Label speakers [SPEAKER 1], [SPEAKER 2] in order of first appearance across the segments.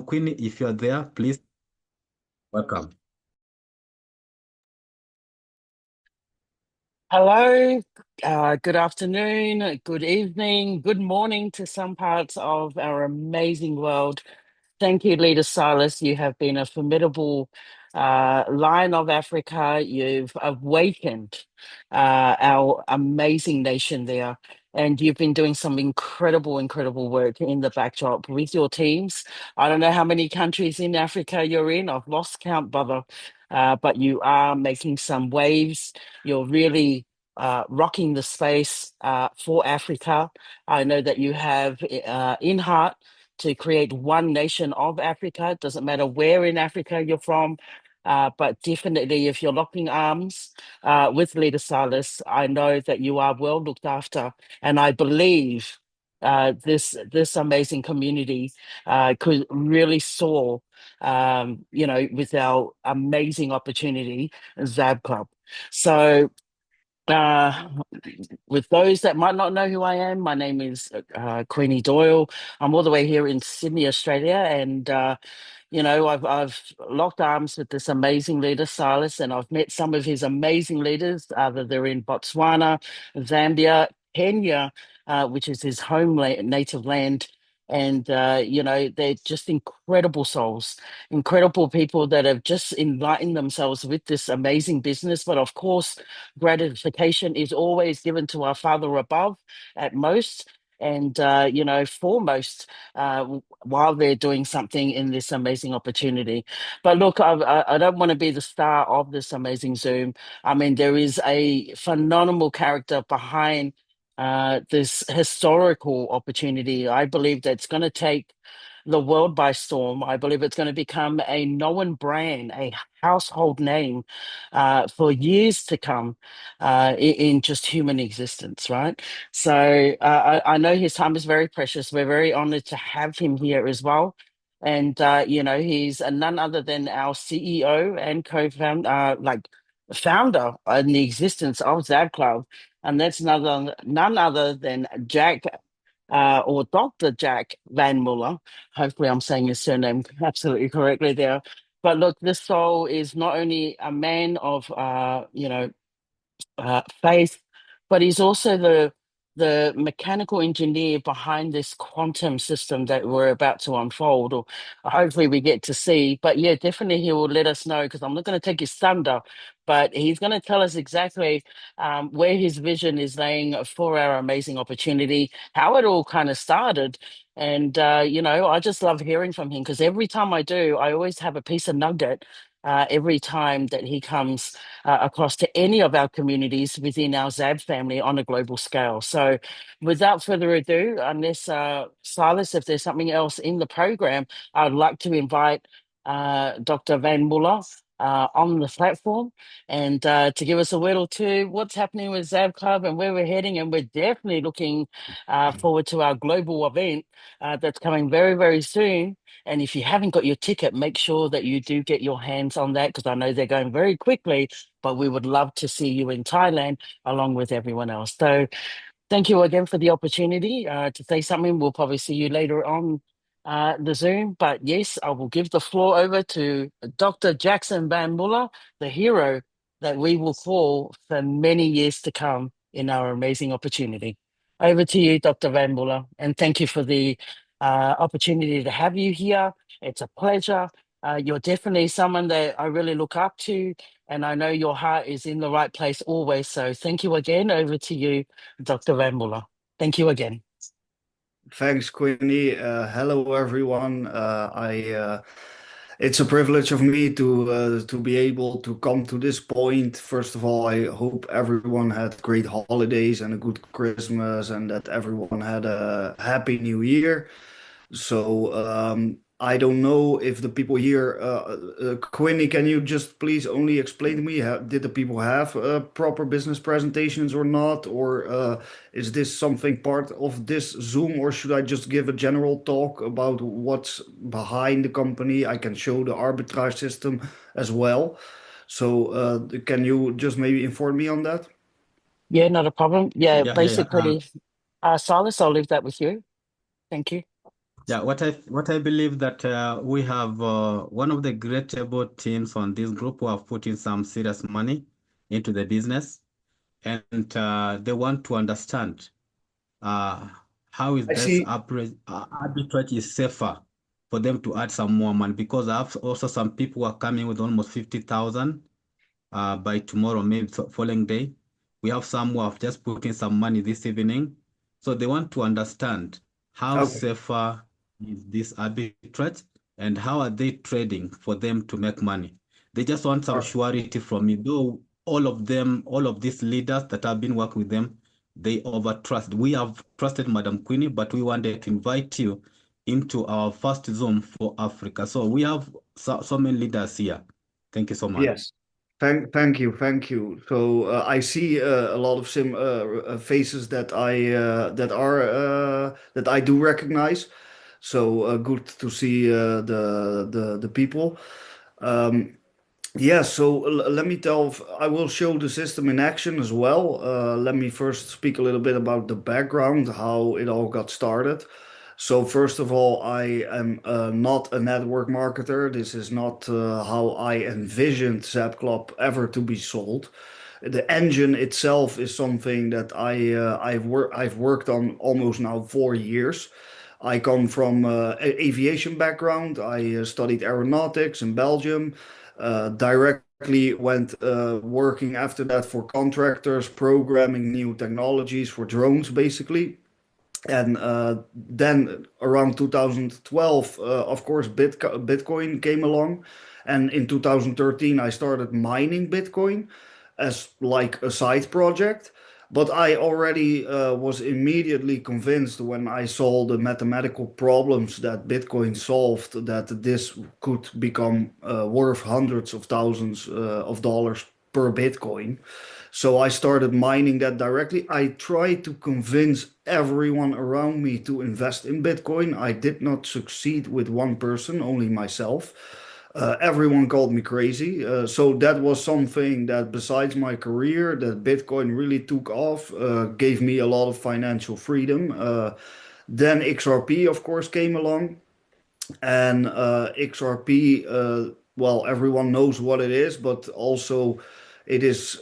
[SPEAKER 1] Queenie, if you're there, please welcome.
[SPEAKER 2] Hello, good afternoon, good evening, good morning to some parts of our amazing world. Thank you, Leader Silas. You have been a formidable Lion of Africa. You've awakened our amazing nation there. And you've been doing some incredible work in the backdrop with your teams. I don't know how many countries in Africa you're in. I've lost count, brother. But you are making some waves. You're really rocking the space for Africa. I know that you have in heart to create one nation of Africa. It doesn't matter where in Africa you're from, but definitely if you're locking arms with Leader Silas, I know that you are well looked after, and I believe this amazing community could really soar. With our amazing opportunity, ZAB Club. So, uh, with those that might not know who I am, my name is Queenie Doyle. I'm all the way here in Sydney, Australia, and I've locked arms with this amazing leader, Silas, and I've met some of his amazing leaders. Either they're in Botswana, Zambia, Kenya, which is his native land. And they're just incredible souls, incredible people that have just enlightened themselves with this amazing business. But of course, gratification is always given to our Father above at most. And foremost, while they're doing something in this amazing opportunity. But look, I don't want to be the star of this amazing Zoom. I mean, there is a phenomenal character behind this historical opportunity. I believe that's going to take the world by storm. I believe it's going to become a known brand, a household name for years to come in just human existence, right? So I know his time is very precious. We're very honored to have him here as well. And, he's none other than our CEO and co-founder, founder in the existence of Zab Club. And that's none other than Jack or Dr. Jack Van Muller. Hopefully, I'm saying his surname absolutely correctly there. But look, this soul is not only a man of, faith, but he's also the mechanical engineer behind this quantum system that we're about to unfold, or hopefully we get to see. But yeah, definitely he will let us know because I'm not going to take his thunder, but he's going to tell us exactly where his vision is laying for our amazing opportunity, how it all kind of started. And, I just love hearing from him because every time I do, I always have a piece of nugget every time that he comes across to any of our communities within our ZAB family on a global scale. So, without further ado, unless Silas, if there's something else in the program, I'd like to invite Dr. Van Muller on the platform and to give us a word or two what's happening with ZAB Club and where we're heading. And we're definitely looking forward to our global event that's coming very, very soon. And if you haven't got your ticket, make sure that you do get your hands on that because I know they're going very quickly, but we would love to see you in Thailand along with everyone else. So thank you again for the opportunity to say something. We'll probably see you later on the Zoom. But yes, I will give the floor over to Dr. Jackson Van Muller, the hero that we will call for many years to come in our amazing opportunity. Over to you, Dr. Van Muller, and thank you for the opportunity to have you here. It's a pleasure. You're definitely someone that I really look up to, and I know your heart is in the right place always. So thank you again. Over to you, Dr. Van Muller. Thank you again.
[SPEAKER 3] Thanks, Queenie. Hello, everyone. It's a privilege of me to be able to come to this point. First of all, I hope everyone had great holidays and a good Christmas, and that everyone had a happy New Year. I don't know if the people here, Quinny, can you just please only explain to me, did the people have proper business presentations or not? Or is this something part of this Zoom, or should I just give a general talk about what's behind the company? I can show the arbitrage system as well. Can you just maybe inform me on that?
[SPEAKER 2] Yeah, not a problem. Yeah,
[SPEAKER 1] Yeah.
[SPEAKER 2] basically, Silas, I'll leave that with you. Thank you.
[SPEAKER 1] Yeah, what I believe that we have one of the great able teams on this group who have put in some serious money into the business, and they want to understand uh, how is
[SPEAKER 3] I
[SPEAKER 1] this
[SPEAKER 3] see.
[SPEAKER 1] arbitrage is safer for them to add some more money, because I have also some people who are coming with almost 50,000 by tomorrow, maybe following day. We have some who have just put in some money this evening. So they want to understand how
[SPEAKER 3] Okay.
[SPEAKER 1] safer is this arbitrage and how are they trading for them to make money. They just want some surety from me, though all of them, all of these leaders that have been working with them, they overtrust. We have trusted Madam Queenie, but we wanted to invite you into our first Zoom for Africa. So we have so many leaders here. Thank you so much.
[SPEAKER 3] Yes. Thank you. So I see a lot of sim faces that I do recognize. So good to see the people. Um, yeah. So let me tell. I will show the system in action as well. Let me first speak a little bit about the background, how it all got started. So first of all, I am not a network marketer. This is not how I envisioned Zap Club ever to be sold. The engine itself is something that I've worked on almost now 4 years. I come from aviation background. I studied aeronautics in Belgium. Directly went working after that for contractors, programming new technologies for drones, basically. And then around 2012, of course, Bitcoin came along. And in 2013, I started mining Bitcoin as like a side project. But I already was immediately convinced when I saw the mathematical problems that Bitcoin solved that this could become worth hundreds of thousands of dollars per Bitcoin. So I started mining that directly. I tried to convince everyone around me to invest in Bitcoin. I did not succeed with one person, only myself. Everyone called me crazy. So that was something that, besides my career, that Bitcoin really took off, gave me a lot of financial freedom. Then XRP, of course, came along. And XRP, well, everyone knows what it is, but also it is,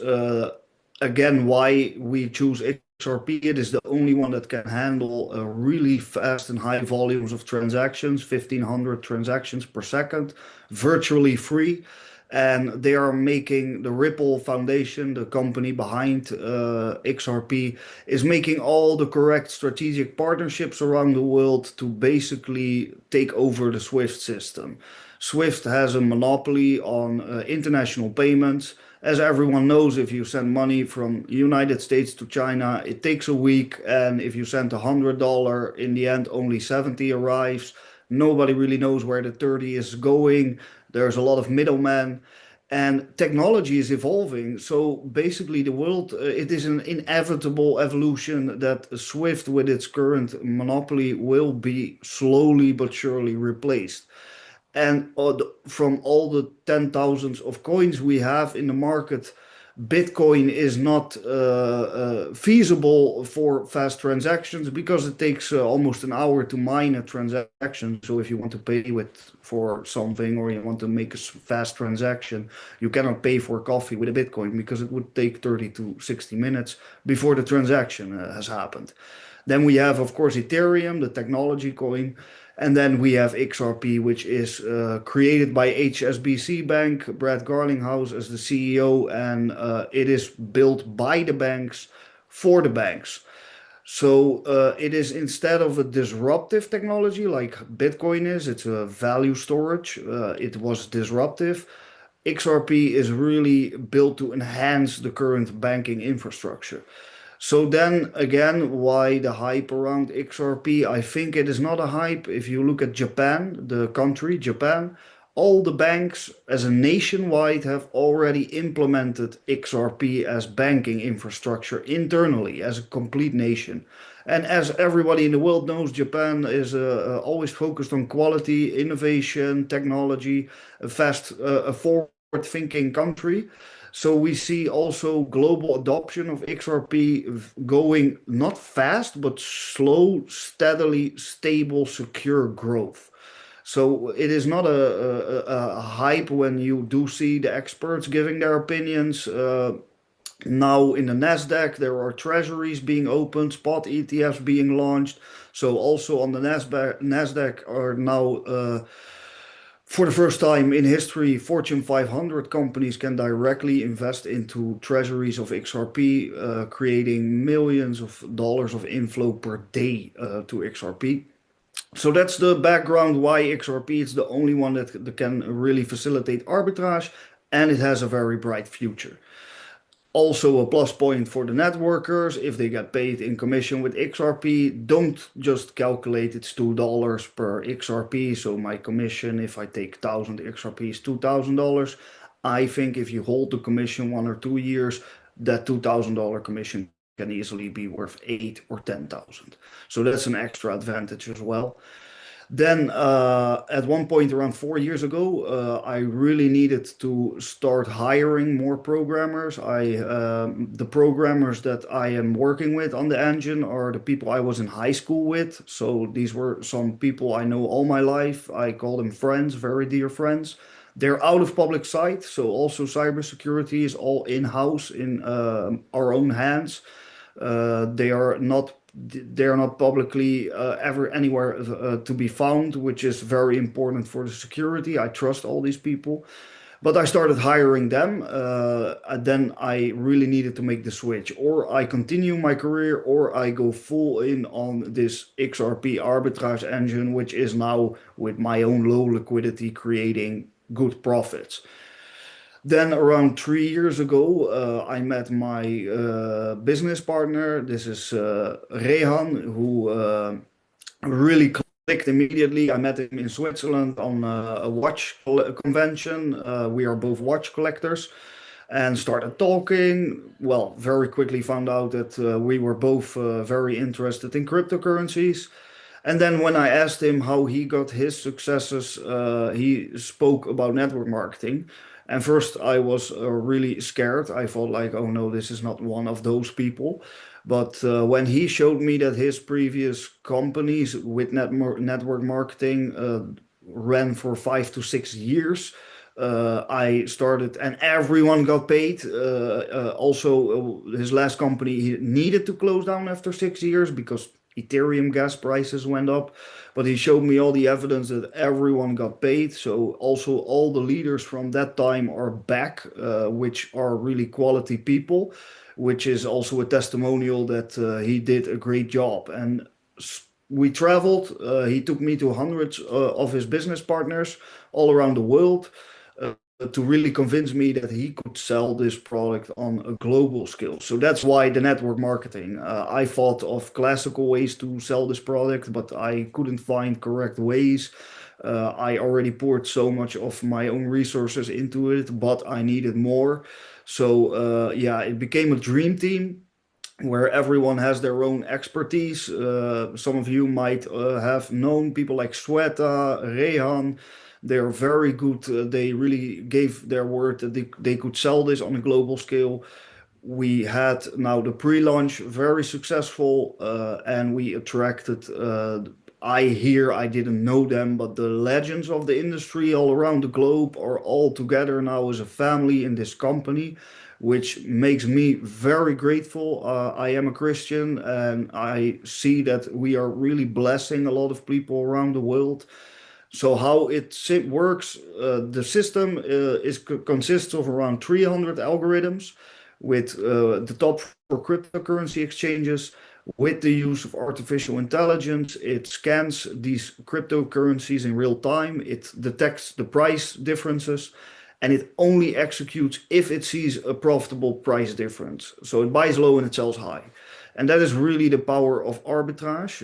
[SPEAKER 3] again, why we choose XRP. It is the only one that can handle really fast and high volumes of transactions, 1,500 transactions per second, virtually free. And they are making the Ripple Foundation, the company behind XRP, is making all the correct strategic partnerships around the world to basically take over the SWIFT system. SWIFT has a monopoly on international payments. As everyone knows, if you send money from United States to China, it takes a week, and if you send $100, in the end, only 70 arrives. Nobody really knows where the 30 is going. There's a lot of middlemen, and technology is evolving. So basically, the world, it is an inevitable evolution that SWIFT, with its current monopoly, will be slowly but surely replaced. And from all the 10,000s of coins we have in the market, Bitcoin is not feasible for fast transactions because it takes almost an hour to mine a transaction. So if you want to pay with for something or you want to make a fast transaction, you cannot pay for coffee with a Bitcoin because it would take 30 to 60 minutes before the transaction has happened. Then we have, of course, Ethereum, the technology coin. And then we have XRP, which is created by HSBC Bank, Brad Garlinghouse as the CEO, and it is built by the banks for the banks. So it is, instead of a disruptive technology like Bitcoin is, it's a value storage. It was disruptive. XRP is really built to enhance the current banking infrastructure. So then again, why the hype around XRP? I think it is not a hype. If you look at Japan, the country, Japan, all the banks as a nationwide have already implemented XRP as banking infrastructure internally as a complete nation. And as everybody in the world knows, Japan is always focused on quality, innovation, technology, a fast, a forward-thinking country. So we see also global adoption of XRP going not fast, but slow, steadily, stable, secure growth. So it is not a hype when you do see the experts giving their opinions. Now in the Nasdaq, there are treasuries being opened, spot ETFs being launched. So also on the Nasdaq are now, for the first time in history, Fortune 500 companies can directly invest into treasuries of XRP, creating millions of dollars of inflow per day to XRP. So that's the background why XRP is the only one that can really facilitate arbitrage, and it has a very bright future. Also a plus point for the networkers, if they get paid in commission with XRP, don't just calculate it's $2 per XRP. So my commission, if I take 1,000 XRP, is $2,000. I think if you hold the commission 1 or 2 years, that $2,000 commission can easily be worth 8 or 10,000. So that's an extra advantage as well. Then at one point around 4 years ago, I really needed to start hiring more programmers. The programmers that I am working with on the engine are the people I was in high school with. So these were some people I know all my life. I call them friends, very dear friends. They're out of public sight, so also cybersecurity is all in-house in our own hands. They are not publicly ever anywhere to be found, which is very important for the security. I trust all these people, but I started hiring them. And then I really needed to make the switch, or I continue my career, or I go full in on this XRP arbitrage engine, which is now with my own low liquidity creating good profits. Then around 3 years ago, I met my business partner. This is Rehan, who really clicked immediately. I met him in Switzerland on a watch convention. We are both watch collectors and started talking. Well, very quickly found out that we were both very interested in cryptocurrencies. And then when I asked him how he got his successes, he spoke about network marketing. And first I was really scared. I thought like, oh no, this is not one of those people. But when he showed me that his previous companies with network marketing ran for 5 to 6 years, I started, and everyone got paid. Also, his last company he needed to close down after 6 years because Ethereum gas prices went up. But he showed me all the evidence that everyone got paid. So also all the leaders from that time are back, which are really quality people, which is also a testimonial that he did a great job. And we traveled. He took me to hundreds of his business partners all around the world to really convince me that he could sell this product on a global scale. So that's why the network marketing. I thought of classical ways to sell this product, but I couldn't find correct ways. I already poured so much of my own resources into it, but I needed more. So yeah, it became a dream team where everyone has their own expertise. Some of you might have known people like Sweta, Rehan. They're very good. They really gave their word that they could sell this on a global scale. We had now the pre-launch very successful, and we attracted. I didn't know them, but the legends of the industry all around the globe are all together now as a family in this company, which makes me very grateful. I am a Christian, and I see that we are really blessing a lot of people around the world. So how it works, the system consists of around 300 algorithms with the top for cryptocurrency exchanges. With the use of artificial intelligence, it scans these cryptocurrencies in real time. It detects the price differences, and it only executes if it sees a profitable price difference. So it buys low and it sells high. And that is really the power of arbitrage,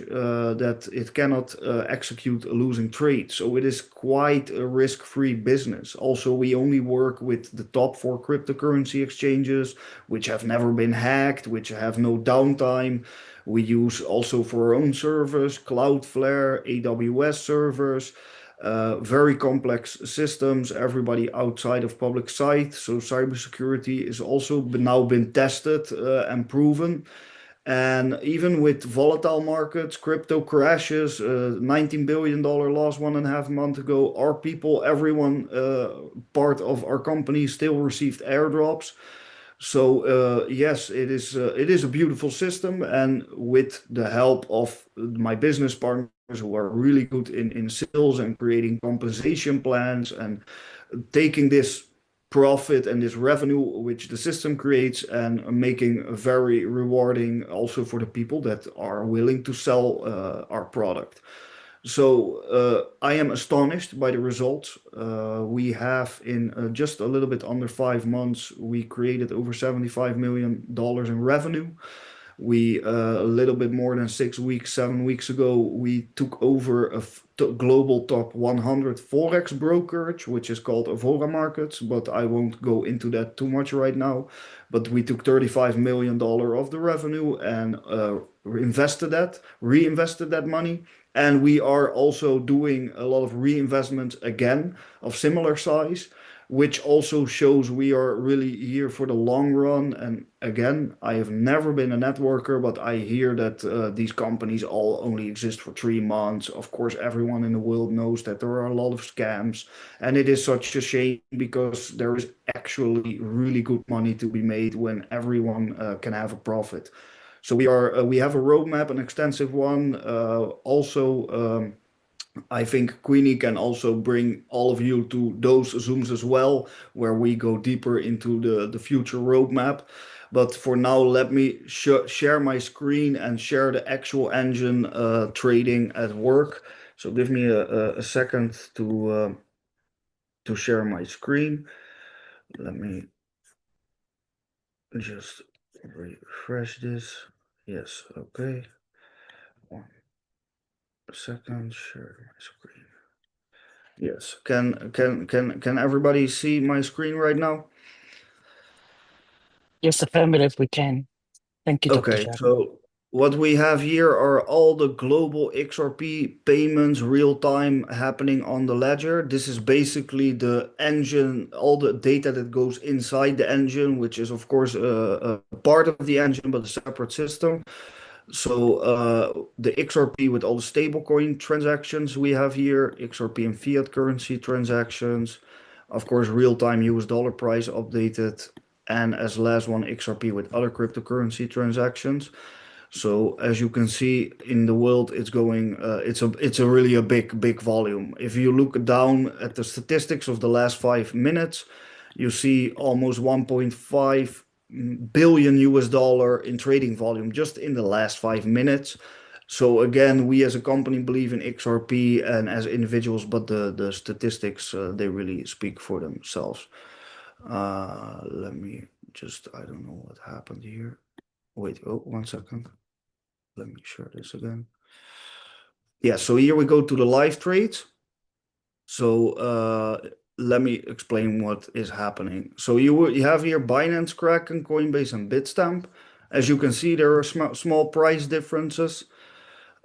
[SPEAKER 3] that it cannot execute a losing trade. So it is quite a risk-free business. Also, we only work with the top four cryptocurrency exchanges, which have never been hacked, which have no downtime. We use also for our own servers, Cloudflare, AWS servers. very complex systems, everybody outside of public sight. So cybersecurity is also now been tested and proven. And even with volatile markets, crypto crashes, $19 billion loss 1.5 months ago, our people, everyone, part of our company still received airdrops. So yes, it is a beautiful system, and with the help of my business partners who are really good in sales and creating compensation plans and taking this profit and this revenue which the system creates and making very rewarding also for the people that are willing to sell our product. So I am astonished by the results. We have in just a little bit under 5 months, we created over $75 million in revenue. We a little bit more than 6 weeks, 7 weeks ago, we took over a global top 100 forex brokerage, which is called Avora Markets, but I won't go into that too much right now. But we took $35 million of the revenue and reinvested that money. And we are also doing a lot of reinvestments again of similar size, which also shows we are really here for the long run. And again, I have never been a networker, but I hear that these companies all only exist for 3 months. Of course, everyone in the world knows that there are a lot of scams, and it is such a shame because there is actually really good money to be made when everyone can have a profit. So we have a roadmap, an extensive one. I think Queenie can also bring all of you to those Zooms as well, where we go deeper into the future roadmap. But for now, let me share my screen and share the actual engine trading at work. So give me a second to share my screen. Let me just refresh this. Yes, okay. 1 second, share my screen. Yes. Can everybody see my screen right now?
[SPEAKER 2] Yes, affirmative, we can. Thank you, Dr.
[SPEAKER 3] Okay,
[SPEAKER 2] Sharma.
[SPEAKER 3] so what we have here are all the global XRP payments real time happening on the ledger. This is basically the engine, all the data that goes inside the engine, which is of course a part of the engine, but a separate system. So the XRP with all the stablecoin transactions we have here, XRP and fiat currency transactions, of course, real-time US dollar price updated, and as last one, XRP with other cryptocurrency transactions. So as you can see in the world, it's going, it's a really a big volume. If you look down at the statistics of the last 5 minutes, you see almost 1.5 billion US dollar in trading volume just in the last 5 minutes. So again, we as a company believe in XRP and as individuals, but the statistics they really speak for themselves. Let me just, I don't know what happened here. Wait, oh, 1 second. Let me share this again. Yeah, so here we go to the live trades. So let me explain what is happening. So you have here Binance, Kraken, Coinbase, and Bitstamp. As you can see, there are small price differences.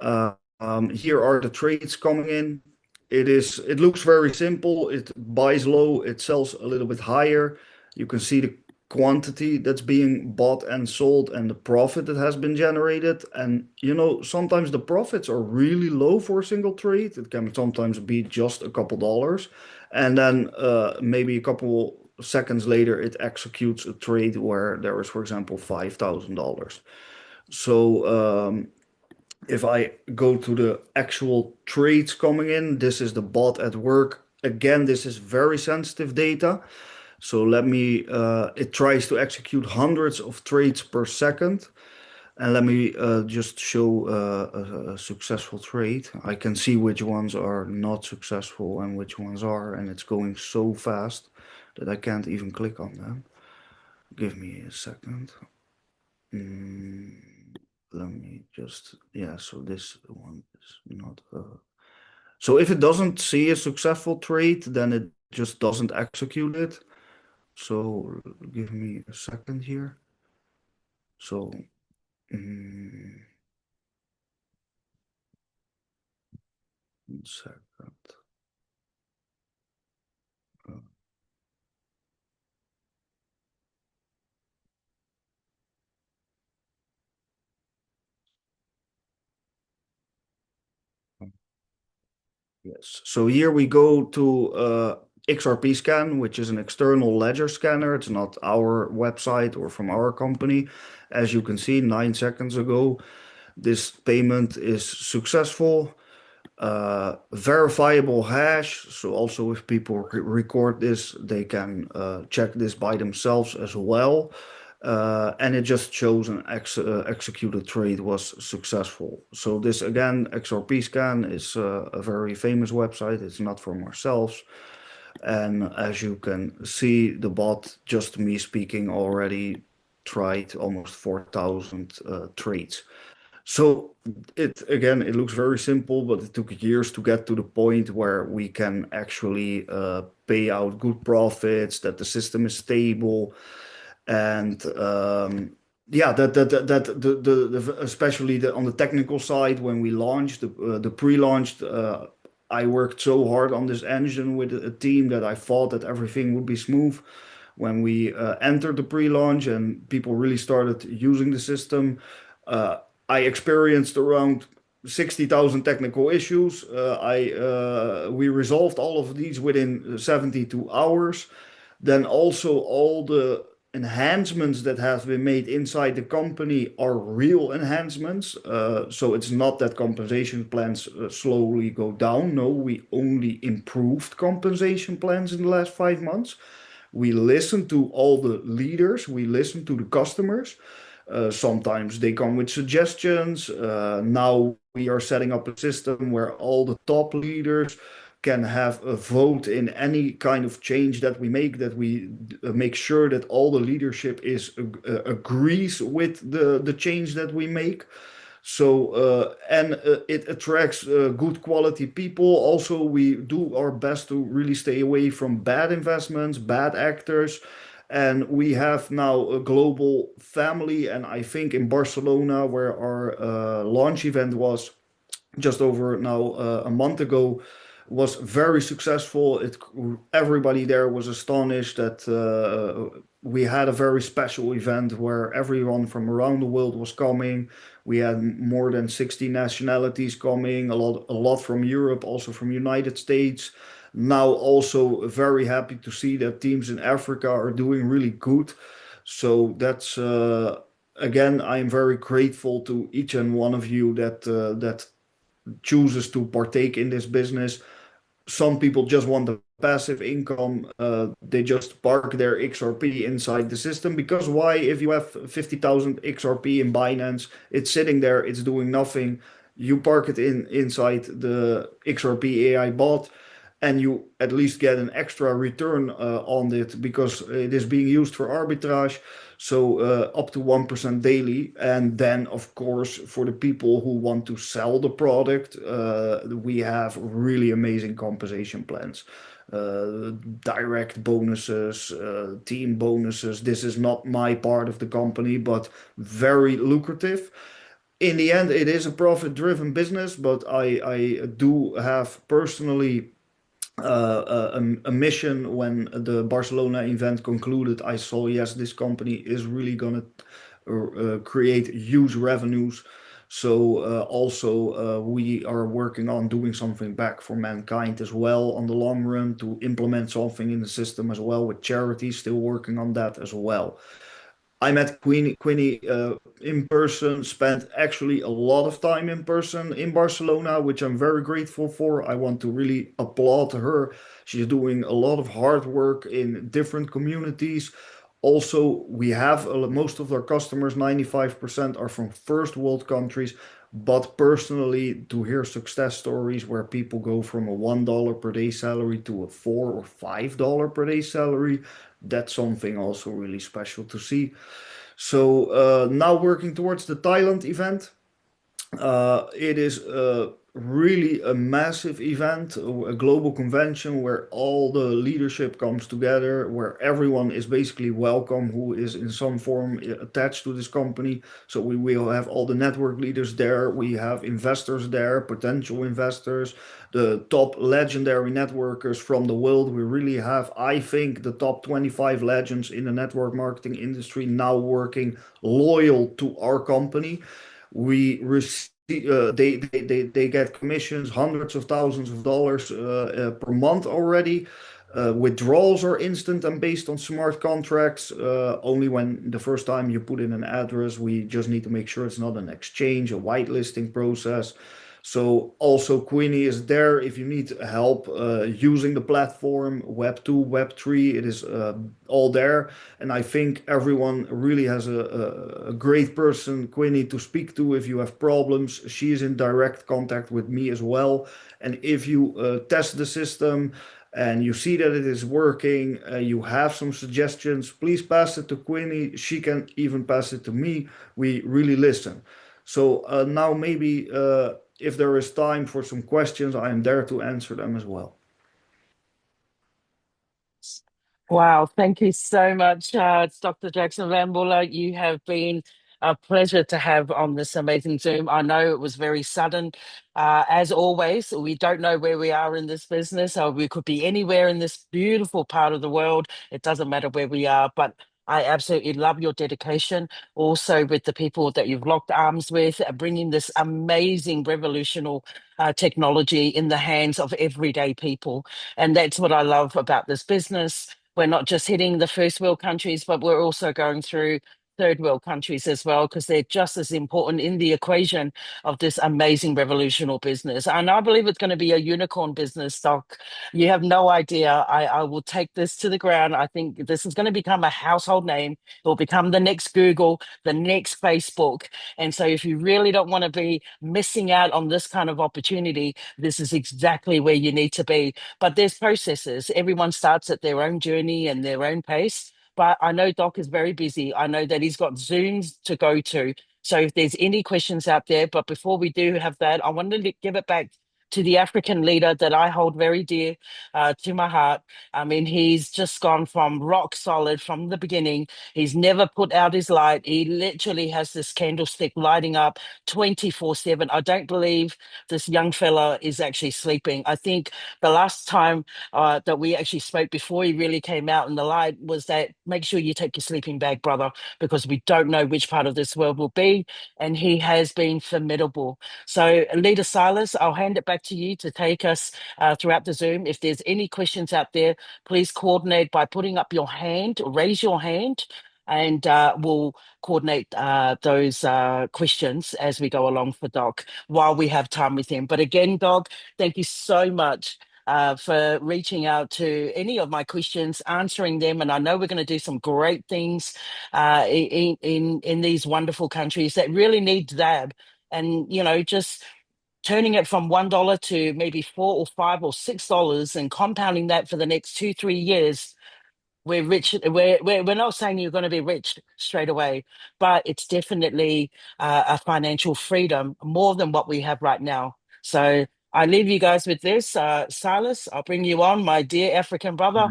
[SPEAKER 3] Here are the trades coming in. It looks very simple. It buys low, it sells a little bit higher. You can see the quantity that's being bought and sold and the profit that has been generated. And sometimes the profits are really low for a single trade. It can sometimes be just a couple dollars. And then maybe a couple seconds later, it executes a trade where there is, for example, $5,000. So if I go to the actual trades coming in, this is the bot at work. Again, this is very sensitive data. So it tries to execute hundreds of trades per second. And let me just show a successful trade. I can see which ones are not successful and which ones are, and it's going so fast that I can't even click on them. Give me a second. Let me just, yeah, so this one is not, so if it doesn't see a successful trade, then it just doesn't execute it. So give me a second here. So, 1 second. Yes. So here we go to XRP Scan, which is an external ledger scanner. It's not our website or from our company. As you can see, 9 seconds ago, this payment is successful. Verifiable hash. So also if people record this, they can check this by themselves as well. And it just shows an executed trade was successful. So this again, XRP Scan is a very famous website. It's not from ourselves. And as you can see, the bot, just me speaking, already tried almost 4,000 trades. So it looks very simple, but it took years to get to the point where we can actually pay out good profits, that the system is stable, and yeah, especially on the technical side when we launched the pre-launched. I worked so hard on this engine with a team that I thought that everything would be smooth. When we entered the pre-launch and people really started using the system, uh, I experienced around 60,000 technical issues. We resolved all of these within 72 hours. Then also all the enhancements that have been made inside the company are real enhancements. So it's not that compensation plans slowly go down. No, we only improved compensation plans in the last 5 months. We listen to all the leaders, we listen to the customers. Sometimes they come with suggestions. Now we are setting up a system where all the top leaders can have a vote in any kind of change that we make, that we make sure that all the leadership agrees with the change that we make. So it attracts good quality people. Also, we do our best to really stay away from bad investments, bad actors. And we have now a global family. And I think in Barcelona, where our launch event was just over now a month ago, was very successful. Everybody there was astonished that we had a very special event where everyone from around the world was coming. We had more than 60 nationalities coming, a lot from Europe, also from United States. Now also very happy to see that teams in Africa are doing really good. So that's again, I'm very grateful to each and one of you that chooses to partake in this business. Some people just want the passive income. They just park their XRP inside the system. Because why? If you have 50,000 XRP in Binance, it's sitting there, it's doing nothing. You park it inside the XRP AI bot, and you at least get an extra return on it because it is being used for arbitrage. So up to 1% daily. And then, of course, for the people who want to sell the product, we have really amazing compensation plans. Direct bonuses, team bonuses. This is not my part of the company, but very lucrative. In the end, it is a profit-driven business, but I do have personally a mission. When the Barcelona event concluded, I saw, yes, this company is really going to create huge revenues. So also we are working on doing something back for mankind as well on the long run, to implement something in the system as well, with charities, still working on that as well. I met Queenie in person, spent actually a lot of time in person in Barcelona, which I'm very grateful for. I want to really applaud her. She's doing a lot of hard work in different communities. Also, we have most of our customers, 95% are from first world countries. But personally, to hear success stories where people go from a $1 per day salary to a $4 or $5 per day salary, that's something also really special to see. So now working towards the Thailand event. It is really a massive event, a global convention where all the leadership comes together, where everyone is basically welcome who is in some form attached to this company. So we will have all the network leaders there. We have investors there, potential investors, the top legendary networkers from the world. We really have, I think, the top 25 legends in the network marketing industry now working loyal to our company. We receive they get commissions, hundreds of thousands of dollars per month already. Withdrawals are instant and based on smart contracts. Only when the first time you put in an address, we just need to make sure it's not an exchange, a whitelisting process. So also Queenie is there if you need help using the platform, Web 2, Web 3, it is all there. And I think everyone really has a great person, Queenie, to speak to if you have problems. She is in direct contact with me as well. And if you test the system and you see that it is working, you have some suggestions, please pass it to Queenie. She can even pass it to me. We really listen. So now maybe if there is time for some questions, I am there to answer them as well.
[SPEAKER 2] Wow, thank you so much, Dr. Jackson Van Muller. You have been a pleasure to have on this amazing Zoom. I know it was very sudden. As always, we don't know where we are in this business, or we could be anywhere in this beautiful part of the world. It doesn't matter where we are, but I absolutely love your dedication. Also, with the people that you've locked arms with, bringing this amazing revolutionary technology in the hands of everyday people. And that's what I love about this business. We're not just hitting the first world countries, but we're also going through third world countries as well, because they're just as important in the equation of this amazing revolutionary business. And I believe it's going to be a unicorn business, Doc. You have no idea. I will take this to the ground. I think this is going to become a household name. It will become the next Google, the next Facebook. And so if you really don't want to be missing out on this kind of opportunity, this is exactly where you need to be. But there's processes. Everyone starts at their own journey and their own pace. But I know Doc is very busy. I know that he's got Zooms to go to. So if there's any questions out there, but before we do have that, I wanted to give it back to the African leader that I hold very dear to my heart. I mean, he's just gone from rock solid from the beginning. He's never put out his light. He literally has this candlestick lighting up 24/7. I don't believe this young fella is actually sleeping. I think the last time that we actually spoke before he really came out in the light was that make sure you take your sleeping bag, brother, because we don't know which part of this world will be. And he has been formidable. So, Leader Silas, I'll hand it back to you to take us throughout the Zoom. If there's any questions out there, please coordinate by putting up your hand, raise your hand, and we'll coordinate those questions as we go along for Doc while we have time with him. But again, Doc, thank you so much for reaching out to any of my questions, answering them. And I know we're going to do some great things in these wonderful countries that really need ZAB. And, you know, just turning it from $1 to maybe $4 or $5 or $6 and compounding that for the next 2-3 years. We're rich. We're not saying you're going to be rich straight away, but it's definitely a financial freedom more than what we have right now. So I leave you guys with this. Silas, I'll bring you on, my dear African brother.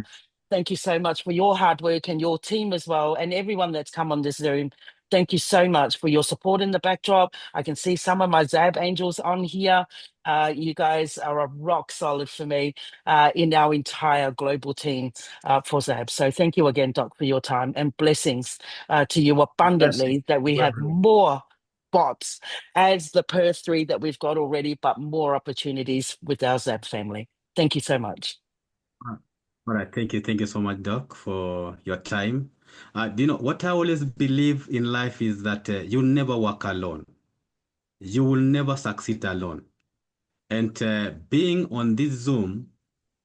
[SPEAKER 2] Thank you so much for your hard work and your team as well, and everyone that's come on this Zoom. Thank you so much for your support in the backdrop. I can see some of my ZAB angels on here. You guys are a rock solid for me in our entire global team for ZAB. So thank you again, Doc, for your time, and blessings to you abundantly that we have more bots as the Perth 3 that we've got already, but more opportunities with our ZAB family. Thank you so much.
[SPEAKER 1] All right, thank you. Thank you so much, Doc, for your time. Do you know what I always believe in life is that you'll never work alone. You will never succeed alone. And being on this Zoom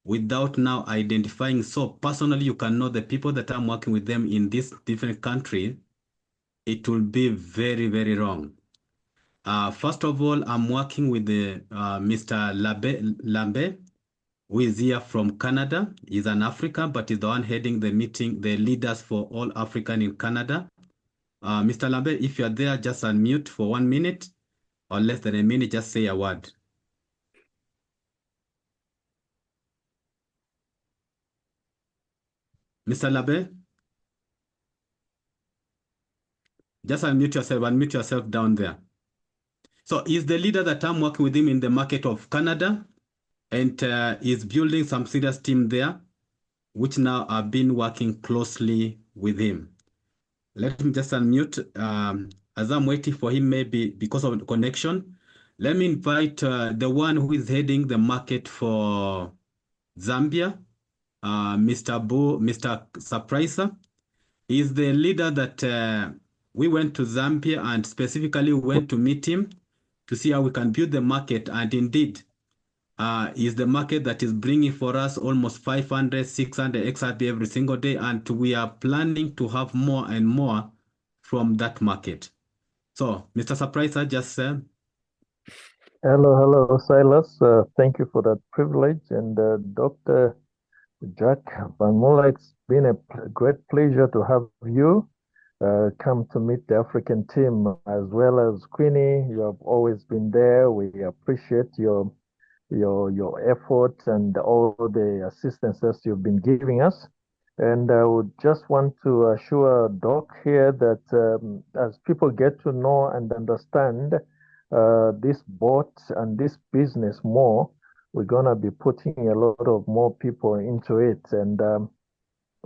[SPEAKER 1] without now identifying so personally, you can know the people that I'm working with them in this different country, it will be very, very wrong. First of all, I'm working with the Mr. Lambe, who is here from Canada. He's an African, but he's the one heading the meeting, the leaders for all African in Canada. Mr. Lambe, if you're there, just unmute for 1 minute or less than a minute, just say a word. Mr. Lambe, just unmute yourself down there. So he's the leader that I'm working with him in the market of Canada, and he's building some serious team there, which now I've been working closely with him. Let me just unmute as I'm waiting for him, maybe because of the connection. Let me invite the one who is heading the market for Zambia, Mr. Surpriser. He's the leader that we went to Zambia and specifically went to meet him to see how we can build the market. And indeed, is the market that is bringing for us almost 500, 600 XRP every single day. And we are planning to have more and more from that market. So, Mr. Surpriser, just
[SPEAKER 4] Hello, Silas. Thank you for that privilege. And Dr. Jack Van Muller, it's been a great pleasure to have you come to meet the African team, as well as Queenie. You have always been there. We appreciate your efforts and all the assistances you've been giving us. And I would just want to assure Doc here that as people get to know and understand this bot and this business more, we're going to be putting a lot of more people into it. And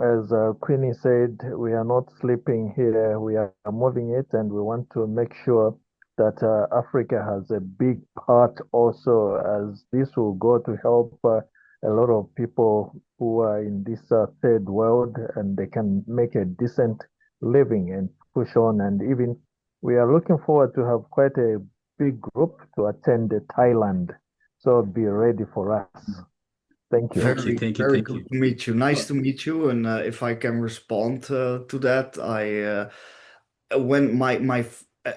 [SPEAKER 4] as Queenie said, we are not sleeping here. We are moving it, and we want to make sure that Africa has a big part also, as this will go to help a lot of people who are in this third world, and they can make a decent living and push on. And even we are looking forward to have quite a big group to attend Thailand. So be ready for us. Thank you.
[SPEAKER 1] Thank you, thank you,
[SPEAKER 3] Very
[SPEAKER 1] thank
[SPEAKER 3] good
[SPEAKER 1] you.
[SPEAKER 3] to meet you. Nice to meet you. And if I can respond to that, when my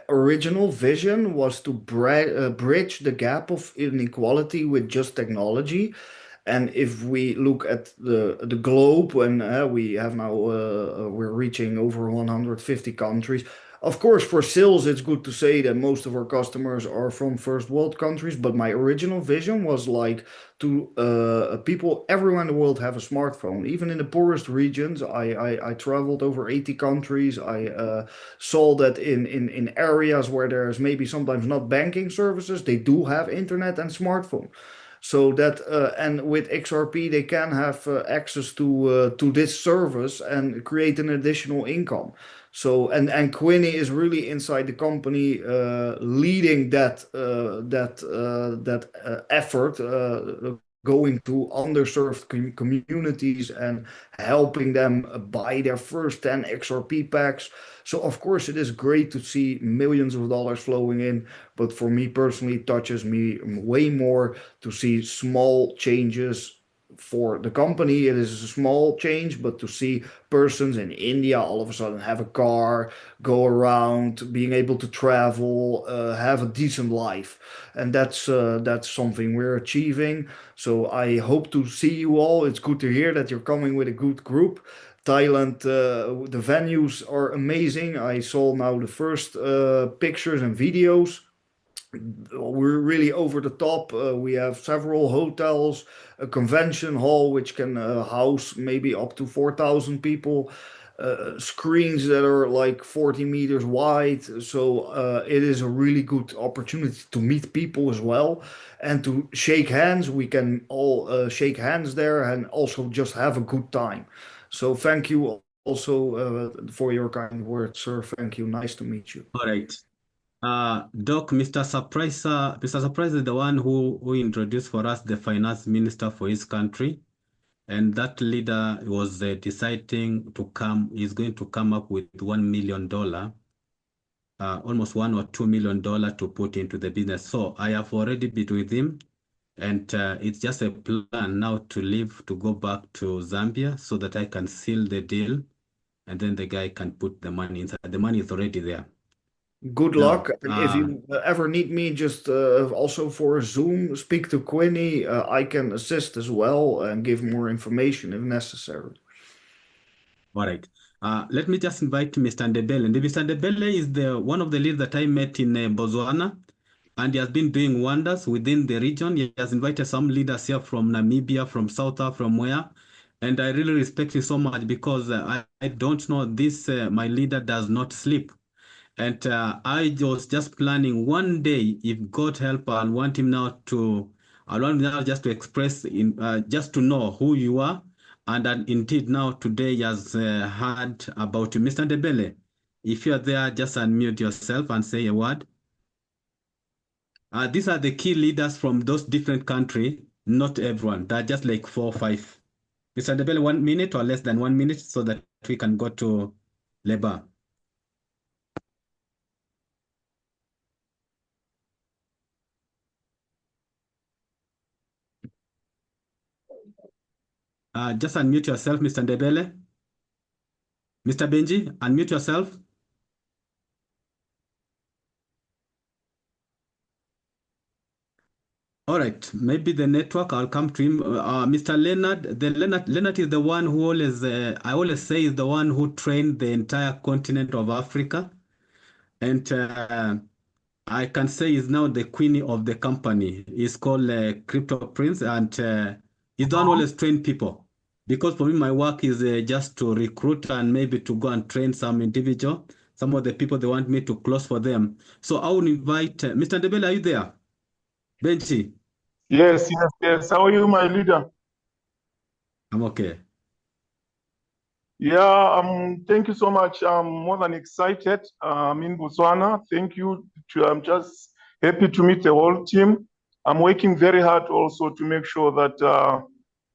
[SPEAKER 3] original vision was to bridge the gap of inequality with just technology. And if we look at the globe, when we have now we're reaching over 150 countries. Of course, for sales, it's good to say that most of our customers are from first world countries. But my original vision was like to people everywhere in the world have a smartphone. Even in the poorest regions, I traveled over 80 countries. I saw that in areas where there's maybe sometimes not banking services, they do have internet and smartphone. So that and with XRP they can have access to this service and create an additional income. So and Quinny is really inside the company leading that effort, going to underserved communities and helping them buy their first 10 XRP packs. So of course it is great to see millions of dollars flowing in, but for me personally, it touches me way more to see small changes. For the company, it is a small change, but to see persons in India all of a sudden have a car, go around, being able to travel, have a decent life, and that's something we're achieving. So I hope to see you all. It's good to hear that you're coming with a good group. Thailand, the venues are amazing. I saw now the first pictures and videos. We're really over the top. We have several hotels, a convention hall which can house maybe up to 4,000 people, screens that are like 40 meters wide. So it is a really good opportunity to meet people as well and to shake hands. We can all shake hands there and also just have a good time. So thank you also for your kind words, sir. Thank you. Nice to meet you.
[SPEAKER 1] All right. Doc, Mr. Surprise is the one who introduced for us the finance minister for his country. And that leader was deciding to come, is going to come up with $1 million, almost $1 or $2 million to put into the business. So I have already been with him, and it's just a plan now to leave, to go back to Zambia so that I can seal the deal, and then the guy can put the money inside. The money is already there.
[SPEAKER 3] Good
[SPEAKER 1] Now,
[SPEAKER 3] luck. And if you ever need me, just also for a Zoom, speak to Quinny. I can assist as well and give more information if necessary.
[SPEAKER 1] all right. Let me just invite Mr. Ndebele. And Mr. Ndebele is one of the leaders that I met in Botswana, and he has been doing wonders within the region. He has invited some leaders here from Namibia, from South Africa, from where. And I really respect you so much because I don't know this, my leader does not sleep. And I was just planning one day, if God help, I want him now just to express, just to know who you are. And indeed now today he has heard about you. Mr. Ndebele, if you are there, just unmute yourself and say a word. These are the key leaders from those different countries. Not everyone. They're just like 4 or 5. Mr. Ndebele, 1 minute or less than 1 minute so that we can go to labor. Just unmute yourself, Mr. Ndebele. Mr. Benji, unmute yourself. All right, maybe the network, I'll come to him. Mr. Leonard is the one who always, I always say is the one who trained the entire continent of Africa. And I can say is now the queen of the company. He's called Crypto Prince, and he's the one who always train people. Because for me, my work is just to recruit and maybe to go and train some individual, some of the people they want me to close for them. So I will invite, Mr. Ndebele, are you there? Benji?
[SPEAKER 5] Yes. How are you, my leader?
[SPEAKER 1] I'm okay.
[SPEAKER 5] Yeah, thank you so much. I'm more than excited. I'm in Botswana. Thank you. I'm just happy to meet the whole team. I'm working very hard also to make sure that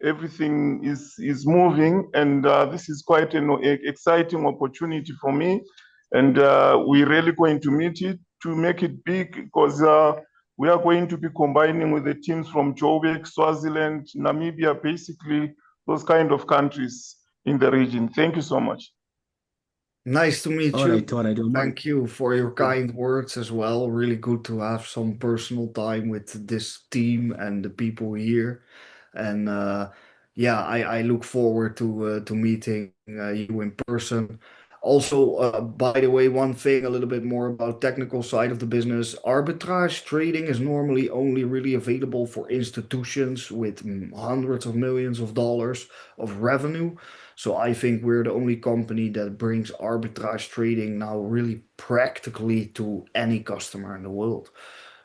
[SPEAKER 5] everything is moving, and this is quite an exciting opportunity for me. And we're really going to meet it to make it big, because we are going to be combining with the teams from Joburg, Swaziland, Namibia, basically those kind of countries in the region. Thank you so much.
[SPEAKER 3] Nice to meet you.
[SPEAKER 1] All right.
[SPEAKER 3] Thank you for your kind words as well. Really good to have some personal time with this team and the people here. And yeah, I look forward to meeting you in person. Also, by the way, one thing a little bit more about technical side of the business. Arbitrage trading is normally only really available for institutions with hundreds of millions of dollars of revenue. So I think we're the only company that brings arbitrage trading now really practically to any customer in the world.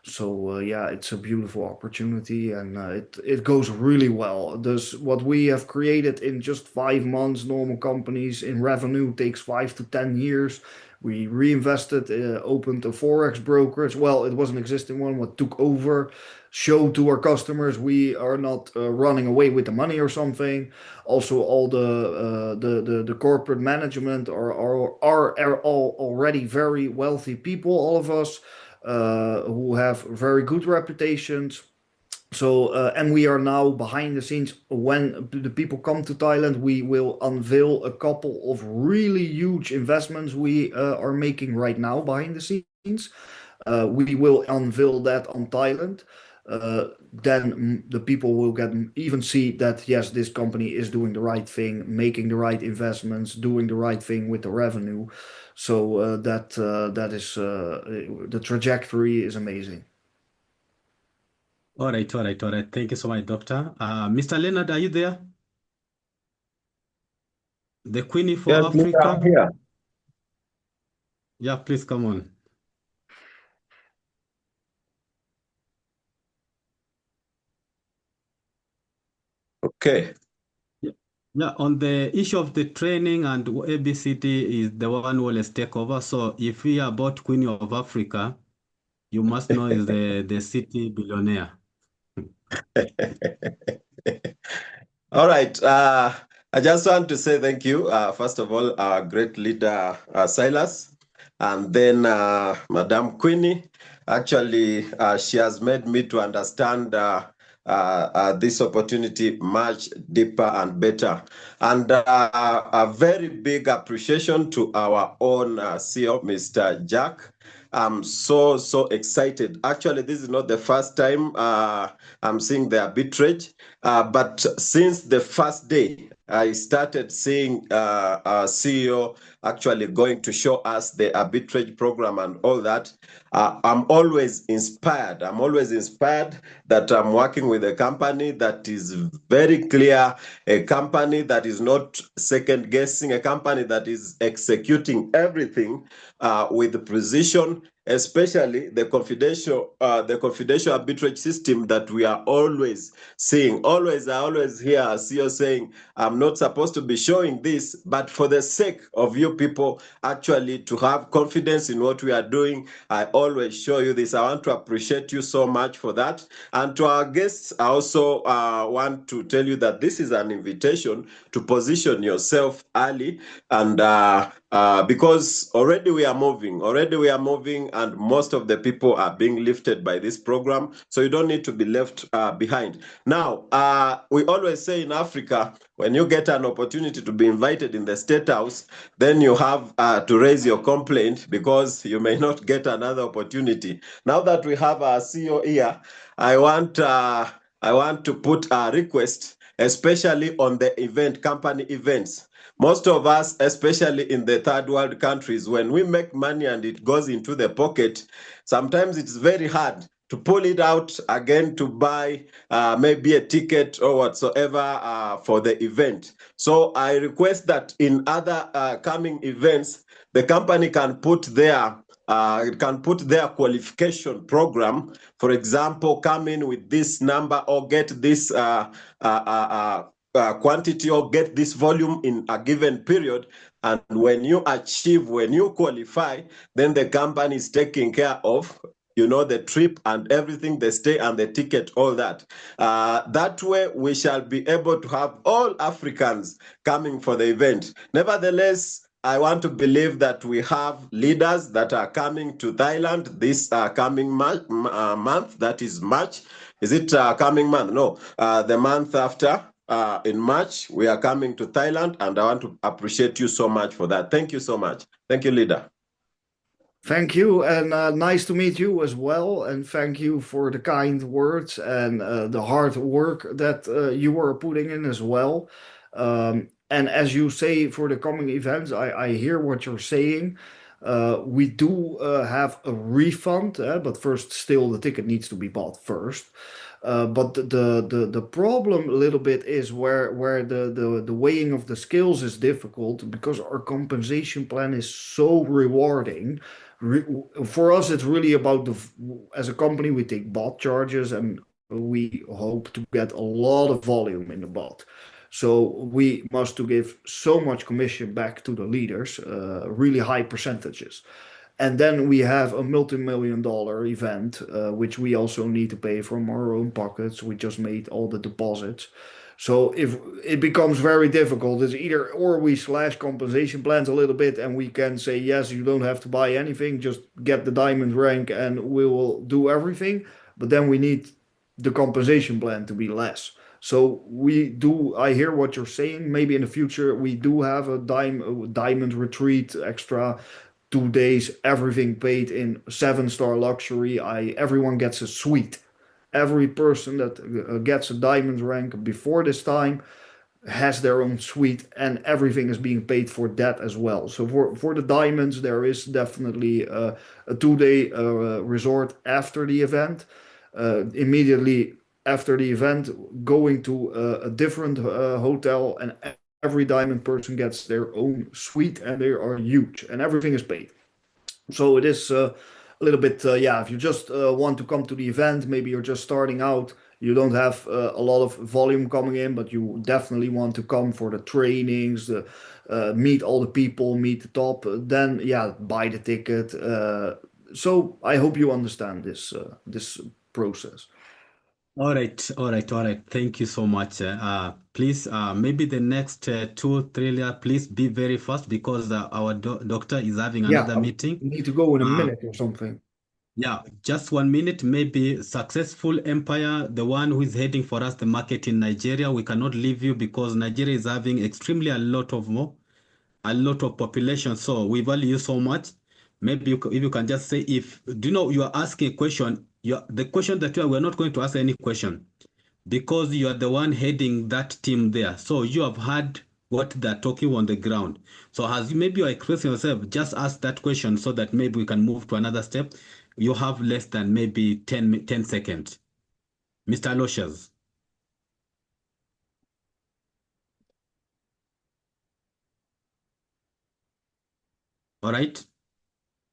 [SPEAKER 3] So yeah, it's a beautiful opportunity, and it goes really well. Thus, what we have created in just 5 months, normal companies in revenue takes 5 to 10 years. We reinvested, opened a forex brokerage. Well, it was an existing one, what took over. Show to our customers we are not running away with the money or something. Also, all the corporate management are all already very wealthy people. All of us. Who have very good reputations. So, and we are now behind the scenes. When the people come to Thailand, we will unveil a couple of really huge investments we are making right now behind the scenes. We will unveil that on Thailand. Then the people will even see that yes, this company is doing the right thing, making the right investments, doing the right thing with the revenue. So that is the trajectory is amazing.
[SPEAKER 1] All right. Thank you so much, Doctor. Mr. Leonard, are you there? The Queenie for
[SPEAKER 6] Yes,
[SPEAKER 1] Africa.
[SPEAKER 6] I'm here.
[SPEAKER 1] Yeah, please come on.
[SPEAKER 6] Okay.
[SPEAKER 1] Yeah, on the issue of the training and ABCD is the one who will take over. So if we are about Queen of Africa, you must know is the city billionaire.
[SPEAKER 6] All right. I just want to say thank you. First of all, our great leader, Silas, and then Madame Queenie. Actually, she has made me to understand this opportunity much deeper and better. And a very big appreciation to our own CEO, Mr. Jack. I'm so excited. Actually, this is not the first time I'm seeing the arbitrage, but since the first day, I started seeing our CEO actually going to show us the arbitrage program and all that. I'm always inspired. I'm always inspired that I'm working with a company that is very clear, a company that is not second guessing, a company that is executing everything with precision especially the confidential arbitrage system that we are always seeing. I always hear a CEO saying, I'm not supposed to be showing this, but for the sake of you people actually to have confidence in what we are doing, I always show you this. I want to appreciate you so much for that. And to our guests, I also want to tell you that this is an invitation to position yourself early, and because already we are moving, and most of the people are being lifted by this program, so you don't need to be left behind. Now, we always say in Africa, when you get an opportunity to be invited in the State House, then you have to raise your complaint, because you may not get another opportunity. Now that we have our CEO here, I want to put a request, especially on the company events. Most of us, especially in the third world countries, when we make money and it goes into the pocket, sometimes it's very hard to pull it out again to buy maybe a ticket or whatsoever for the event. So I request that in other coming events, the company can put their qualification program. For example, come in with this number, or get this quantity, or get this volume in a given period. And when you qualify, then the company is taking care of the trip and everything, the stay and the ticket, all that. That way we shall be able to have all Africans coming for the event. Nevertheless, I want to believe that we have leaders that are coming to Thailand this coming month, that is March. Is it coming month? No, the month after. In March, we are coming to Thailand, and I want to appreciate you so much for that. Thank you so much. Thank you, leader.
[SPEAKER 3] Thank you, and nice to meet you as well. And thank you for the kind words and the hard work that you were putting in as well. And as you say, for the coming events, I hear what you're saying. We do have a refund, but first, still, the ticket needs to be bought first. But the problem a little bit is where the weighing of the skills is difficult, because our compensation plan is so rewarding. For us, it's really about as a company, we take bot charges, and we hope to get a lot of volume in the bot. So we must to give so much commission back to the leaders, really high percentages. And then we have a multi-million-dollar event, which we also need to pay from our own pockets. We just made all the deposits. So if it becomes very difficult, it's either or we slash compensation plans a little bit, and we can say, yes, you don't have to buy anything, just get the diamond rank and we will do everything. But then we need the compensation plan to be less. So I hear what you're saying. Maybe in the future we do have a diamond retreat extra, 2 days, everything paid in 7-star luxury. Everyone gets a suite. Every person that gets a diamond rank before this time has their own suite, and everything is being paid for that as well. So for the diamonds, there is definitely a 2-day resort after the event. Immediately after the event, going to a different hotel, and every diamond person gets their own suite, and they are huge, and everything is paid. So it is a little bit, if you just want to come to the event, maybe you're just starting out, you don't have a lot of volume coming in, but you definitely want to come for the trainings, meet all the people, meet the top, then buy the ticket. So I hope you understand this process.
[SPEAKER 1] All right. Thank you so much. Please, maybe the next 2-3 years, please be very fast, because our doctor is having another meeting.
[SPEAKER 3] We need to go in a minute or something.
[SPEAKER 1] Yeah, just 1 minute. Maybe Successful Empire, the one who is heading for us the market in Nigeria. We cannot leave you, because Nigeria is having extremely a lot of population. So we value you so much. Maybe if you can just say, you are asking a question, the question that we're not going to ask any question, because you are the one heading that team there. So you have heard what they're talking on the ground. So as maybe you're expressing yourself, just ask that question, so that maybe we can move to another step. You have less than maybe 10 seconds. Mr. Loshas. All right.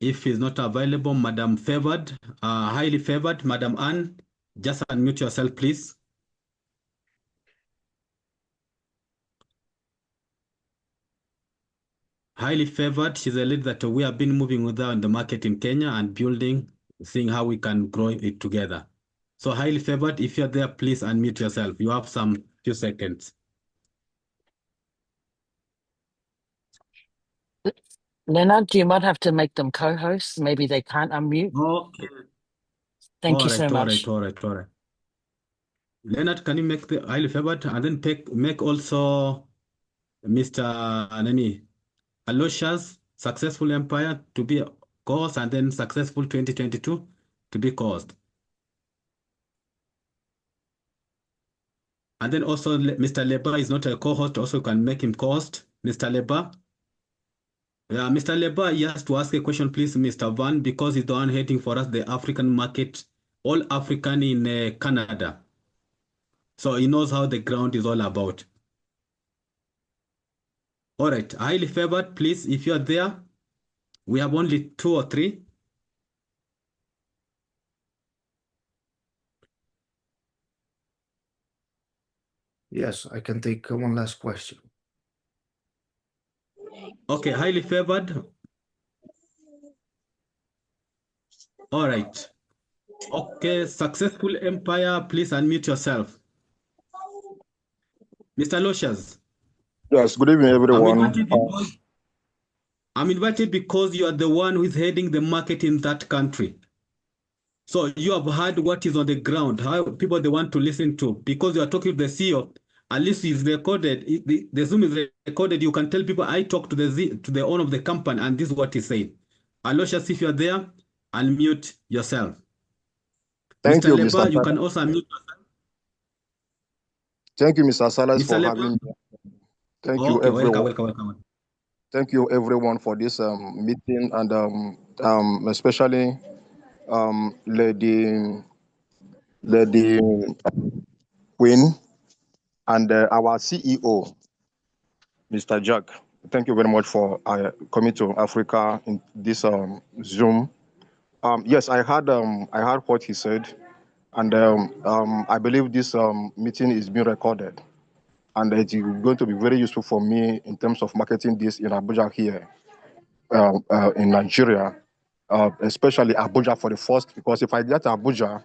[SPEAKER 1] If he's not available, Madam Favored, highly favored, Madam Anne, just unmute yourself, please. Highly favored, she's a lead that we have been moving with her in the market in Kenya and building, seeing how we can grow it together. So highly favored, if you're there, please unmute yourself. You have some few seconds.
[SPEAKER 2] Leonard, you might have to make them co-hosts. Maybe they can't unmute.
[SPEAKER 1] Okay.
[SPEAKER 2] Thank you so much.
[SPEAKER 1] All right. Leonard, can you make the highly favored and then make also Mr. Nani Aloysius Successful Empire to be co-host and then Successful 2022 to be co-host. And then also Mr. Leba is not a co-host, also can make him co-host. Mr. Leba. Yeah, Mr. Leba, he has to ask a question, please, Mr. Van, because he's the one heading for us the African market, all African in Canada. So he knows how the ground is all about. All right, highly favored, please, if you're there, we have only 2 or 3.
[SPEAKER 3] Yes, I can take one last question.
[SPEAKER 1] Okay, highly favored. All right. Okay, Successful Empire, please unmute yourself. Mr. Loshas.
[SPEAKER 7] Yes, good evening, everyone.
[SPEAKER 1] I'm invited because you are the one who is heading the market in that country. So you have heard what is on the ground, how people they want to listen to, because you are talking to the CEO. At least it's recorded. The Zoom is recorded. You can tell people I talked to the owner of the company, and this is what he said. Aloysius, if you are there, unmute yourself.
[SPEAKER 7] Thank
[SPEAKER 1] Mr.
[SPEAKER 7] you,
[SPEAKER 1] Leba,
[SPEAKER 7] Mr.
[SPEAKER 1] you can also unmute yourself.
[SPEAKER 7] Thank you, Mr. Salas,
[SPEAKER 1] Mr.
[SPEAKER 7] for
[SPEAKER 1] Leba?
[SPEAKER 7] having me. Thank
[SPEAKER 1] Okay,
[SPEAKER 7] you, everyone.
[SPEAKER 1] welcome.
[SPEAKER 7] Thank you, everyone, for this meeting, and especially Lady Queen and our CEO, Mr. Jack. Thank you very much for coming to Africa in this Zoom. Yes, I heard what he said, and I believe this meeting is being recorded, and it is going to be very useful for me in terms of marketing this in Abuja here, in Nigeria, especially Abuja for the first, because if I get to Abuja,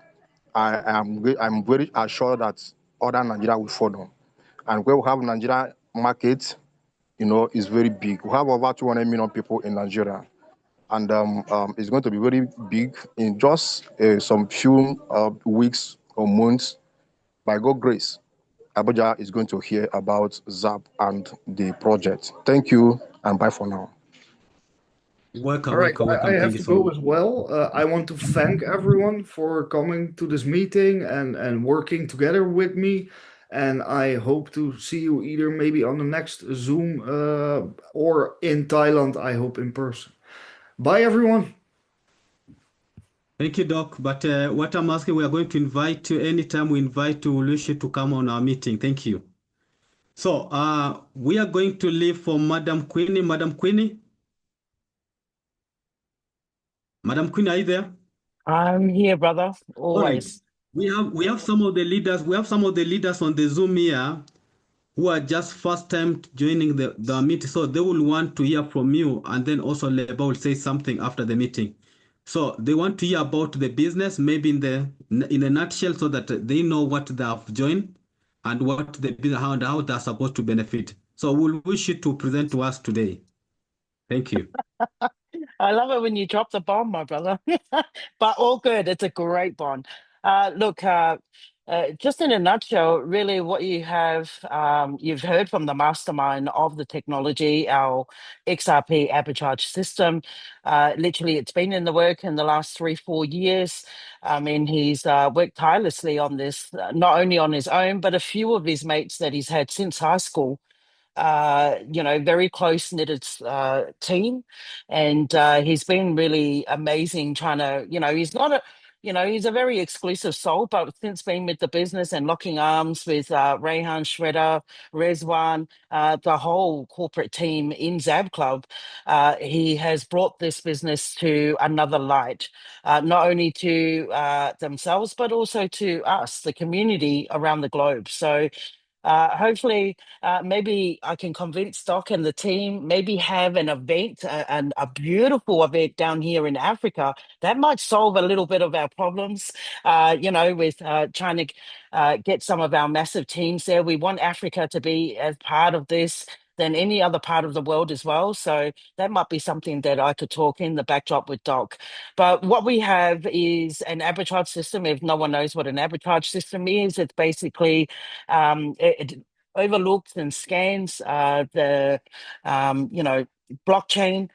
[SPEAKER 7] I'm very assured that other Nigeria will follow. And where we have Nigeria market, is very big. We have over 200 million people in Nigeria. And it's going to be very big in just some few weeks or months. By God's grace, Abuja is going to hear about ZAP and the project. Thank you, and bye for now.
[SPEAKER 3] All right, I have to go as well. I want to thank everyone for coming to this meeting and working together with me. And I hope to see you either maybe on the next Zoom or in Thailand, I hope in person. Bye, everyone.
[SPEAKER 1] Thank you, Doc. But what I'm asking, we are going to invite you anytime we invite Lucia to come on our meeting. Thank you. So we are going to leave for Madam Queenie. Madam Queenie? Madam Queenie, are you there?
[SPEAKER 2] I'm here, brother. Always.
[SPEAKER 1] Right. We have some of the leaders. We have some of the leaders on the Zoom here who are just first time joining the meeting. So they will want to hear from you, and then also Leba will say something after the meeting. So they want to hear about the business, maybe in a nutshell, so that they know what they have joined and what the business, how they're supposed to benefit. So we'll wish you to present to us today. Thank you.
[SPEAKER 2] I love it when you drop the bomb, my brother. But all good. It's a great bond. Look, just in a nutshell, really what you have, you've heard from the mastermind of the technology, our XRP arbitrage system. Literally, it's been in the work in the last 3-4 years. I mean, he's worked tirelessly on this, not only on his own, but a few of his mates that he's had since high school. Very close knitted team, and he's been really amazing trying to, he's not he's a very exclusive soul, but since being with the business and locking arms with Rayhan, Shredder, Rezwan, the whole corporate team in XAB Club, he has brought this business to another light, not only to themselves, but also to us, the community around the globe. So hopefully, maybe I can convince Doc and the team, maybe have an event, and a beautiful event down here in Africa that might solve a little bit of our problems, with trying to get some of our massive teams there. We want Africa to be as part of this than any other part of the world as well. So that might be something that I could talk in the backdrop with Doc. But what we have is an arbitrage system. If no one knows what an arbitrage system is, it's basically it overlooks and scans the blockchain,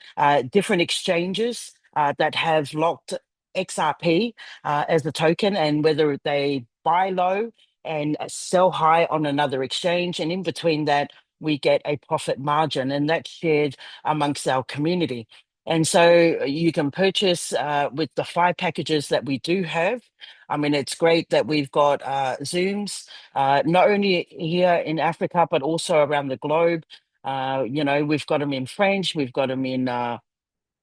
[SPEAKER 2] different exchanges that have locked XRP as a token, and whether they buy low and sell high on another exchange, and in between that we get a profit margin, and that's shared amongst our community. And so you can purchase with the 5 packages that we do have. I mean, it's great that we've got Zooms, not only here in Africa, but also around the globe. We've got them in French, we've got them in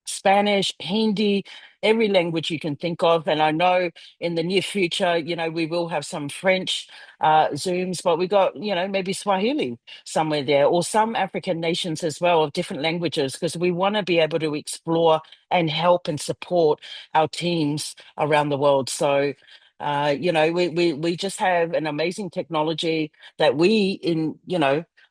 [SPEAKER 2] Spanish, Hindi, every language you can think of. And I know in the near future, we will have some French Zooms, but we got, maybe Swahili somewhere there, or some African nations as well of different languages, because we want to be able to explore and help and support our teams around the world. So, we just have an amazing technology that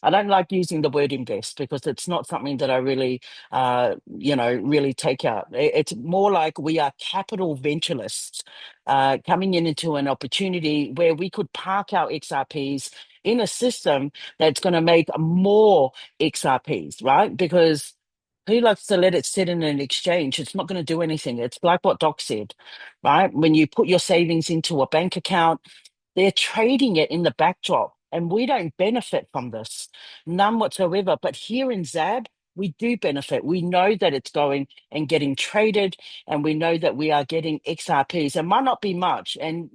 [SPEAKER 2] I don't like using the word invest because it's not something that I really, really take out. It's more like we are capital venturalists coming into an opportunity where we could park our XRPs in a system that's going to make more XRPs, right? Because who likes to let it sit in an exchange? It's not going to do anything. It's like what Doc said, right? When you put your savings into a bank account, they're trading it in the backdrop, and we don't benefit from this, none whatsoever. But here in XAB, we do benefit. We know that it's going and getting traded, and we know that we are getting XRPs. It might not be much. And,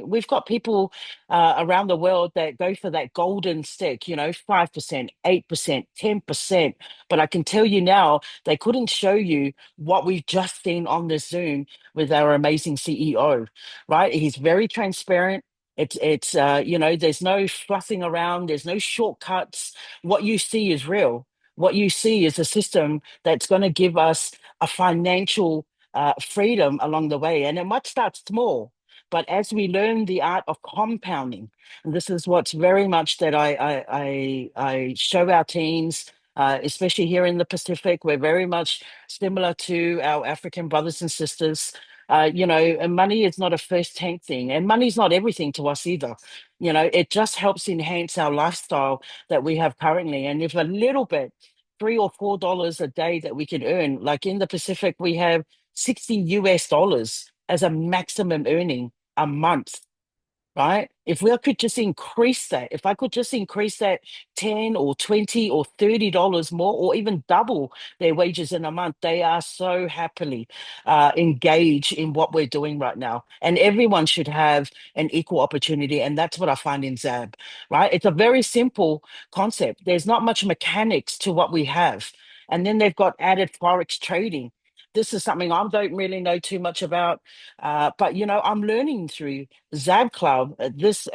[SPEAKER 2] we've got people around the world that go for that golden stick, 5%, 8%, 10%. But I can tell you now, they couldn't show you what we've just seen on this Zoom with our amazing CEO, right? He's very transparent. It's there's no fluffing around, there's no shortcuts. What you see is real. What you see is a system that's going to give us a financial freedom along the way. And it might start small, but as we learn the art of compounding, and this is what's very much that I show our teams, especially here in the Pacific, we're very much similar to our African brothers and sisters. And money is not a first tank thing, and money's not everything to us either. It just helps enhance our lifestyle that we have currently. And if a little bit, $3 or $4 a day that we can earn, like in the Pacific, we have 60 US dollars as a maximum earning a month. Right? If we could just increase that, if I could just increase that 10 or 20 or $30 more, or even double their wages in a month, they are so happily engaged in what we're doing right now. And everyone should have an equal opportunity. And that's what I find in XAB, right? It's a very simple concept. There's not much mechanics to what we have. And then they've got added Forex trading. This is something I don't really know too much about, but I'm learning through XAB Club, this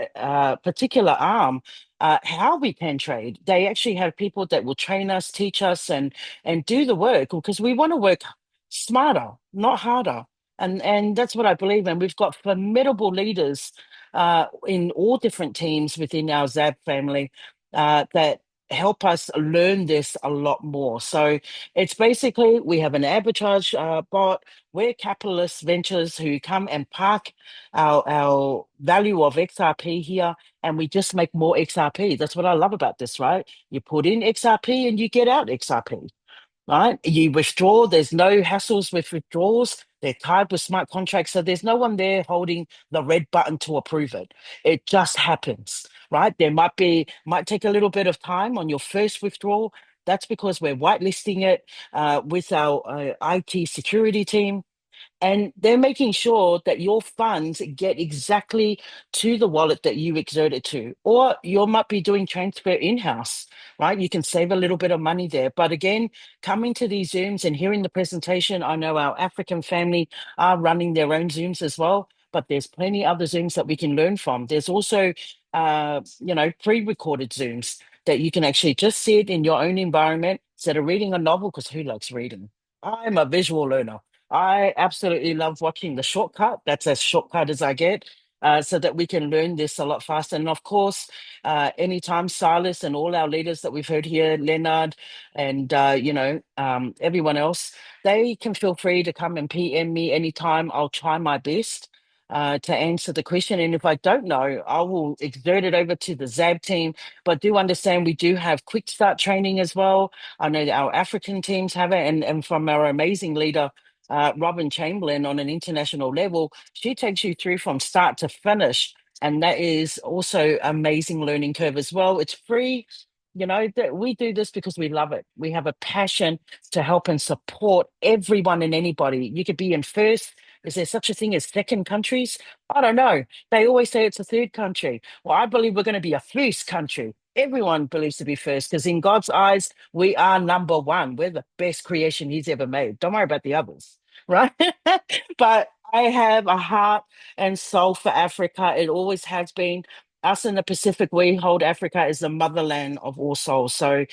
[SPEAKER 2] particular arm, how we can trade. They actually have people that will train us, teach us, and do the work, because we want to work smarter, not harder. And that's what I believe in. We've got formidable leaders in all different teams within our XAB family that help us learn this a lot more. So it's basically, we have an arbitrage bot. We're capitalist ventures who come and park our value of XRP here, and we just make more XRP. That's what I love about this, right? You put in XRP and you get out XRP. Right? You withdraw, there's no hassles with withdrawals. They're tied with smart contracts. So there's no one there holding the red button to approve it. It just happens, right? There might take a little bit of time on your first withdrawal. That's because we're whitelisting it with our IT security team. And they're making sure that your funds get exactly to the wallet that you exert it to. Or you might be doing transfer in-house, right? You can save a little bit of money there. But again, coming to these Zooms and hearing the presentation, I know our African family are running their own Zooms as well, but there's plenty other Zooms that we can learn from. There's also, pre-recorded Zooms that you can actually just see it in your own environment instead of reading a novel, because who likes reading? I'm a visual learner. I absolutely love watching the shortcut. That's as shortcut as I get, so that we can learn this a lot faster. And of course, anytime Silas and all our leaders that we've heard here, Leonard and, everyone else, they can feel free to come and PM me anytime. I'll try my best to answer the question. And if I don't know, I will exert it over to the XAB team. But do understand we do have quick start training as well. I know that our African teams have it. And from our amazing leader, Robin Chamberlain, on an international level, she takes you through from start to finish. And that is also amazing learning curve as well. It's free. That we do this because we love it. We have a passion to help and support everyone and anybody. You could be in first. Is there such a thing as second countries? I don't know. They always say it's a third country. Well, I believe we're going to be a first country. Everyone believes to be first, because in God's eyes, we are number one. We're the best creation he's ever made. Don't worry about the others, right? But I have a heart and soul for Africa. It always has been. Us in the Pacific, we hold Africa as the motherland of all souls. So,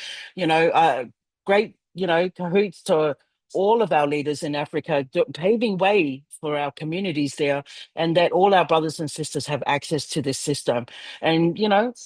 [SPEAKER 2] great, cahoots to all of our leaders in Africa, paving way for our communities there, and that all our brothers and sisters have access to this system. And,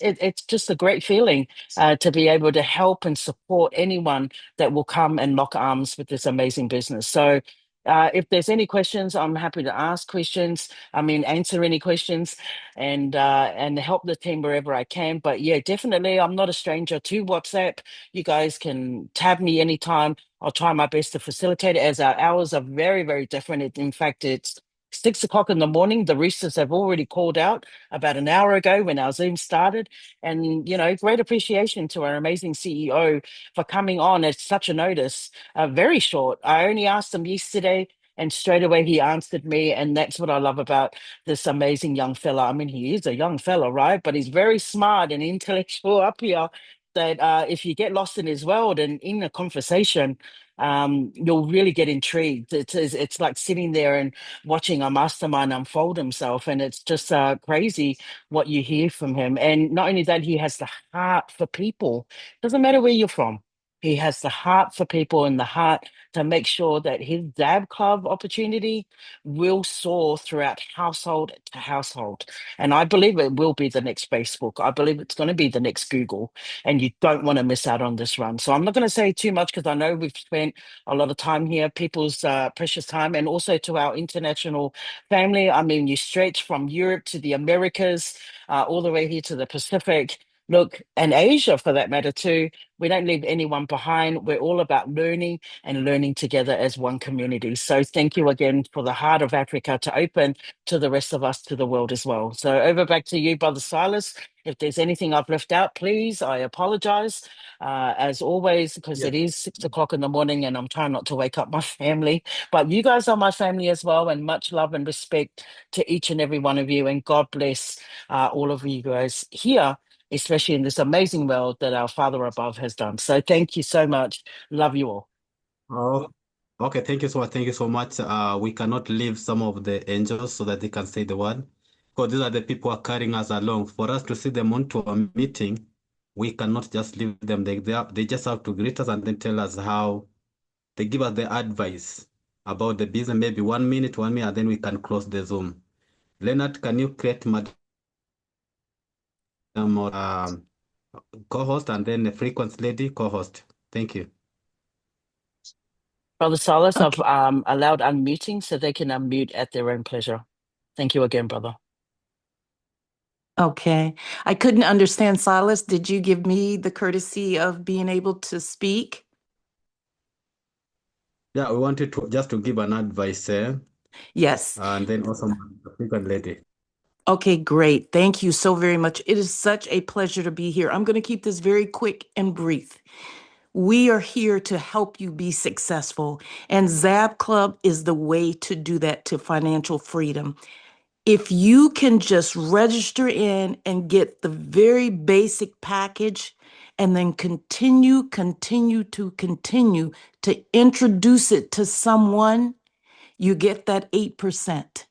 [SPEAKER 2] it's just a great feeling to be able to help and support anyone that will come and lock arms with this amazing business. So, if there's any questions, I'm happy to ask questions. Answer any questions, and help the team wherever I can. But yeah, definitely, I'm not a stranger to WhatsApp. You guys can tab me anytime. I'll try my best to facilitate it, as our hours are very, very different. In fact, it's 6 o'clock in the morning. The roosters have already called out about an hour ago when our Zoom started. And, great appreciation to our amazing CEO for coming on at such a notice. Very short. I only asked him yesterday, and straight away he answered me. And that's what I love about this amazing young fella. He is a young fella, right? But he's very smart and intellectual up here, that if you get lost in his world and in a conversation, you'll really get intrigued. It's like sitting there and watching a mastermind unfold himself. And it's just crazy what you hear from him. And not only that, he has the heart for people. Doesn't matter where you're from. He has the heart for people and the heart to make sure that his XAB Club opportunity will soar throughout household to household. And I believe it will be the next Facebook. I believe it's going to be the next Google. And you don't want to miss out on this run. So I'm not going to say too much, because I know we've spent a lot of time here, people's precious time, and also to our international family. You stretch from Europe to the Americas, all the way here to the Pacific. Look, and Asia for that matter too. We don't leave anyone behind. We're all about learning and learning together as one community. So thank you again for the heart of Africa to open to the rest of us, to the world as well. So over back to you, Brother Silas. If there's anything I've left out, please, I apologize. As always, because it is 6 o'clock in the morning and I'm trying not to wake up my family. But you guys are my family as well, and much love and respect to each and every one of you. And God bless all of you guys here, especially in this amazing world that our Father above has done. So thank you so much. Love you all.
[SPEAKER 1] Oh, okay. Thank you so much. Thank you so much. We cannot leave some of the angels so that they can say the word, because these are the people who are carrying us along. For us to see them onto a meeting, we cannot just leave them. They just have to greet us and then tell us how they give us the advice about the business, maybe 1 minute, and then we can close the Zoom. Leonard, can you create Madam co-host, and then the frequency lady co-host? Thank you.
[SPEAKER 2] Brother Silas,
[SPEAKER 8] Okay.
[SPEAKER 2] I've allowed unmuting so they can unmute at their own pleasure. Thank you again, brother.
[SPEAKER 8] Okay. I couldn't understand, Silas. Did you give me the courtesy of being able to speak?
[SPEAKER 1] Yeah, we wanted to just to give an advice,
[SPEAKER 8] Yes.
[SPEAKER 1] and then also the frequent lady.
[SPEAKER 8] Okay, great. Thank you so very much. It is such a pleasure to be here. I'm going to keep this very quick and brief. We are here to help you be successful. And XAB Club is the way to do that, to financial freedom. If you can just register in and get the very basic package and then continue to introduce it to someone, you get that 8%.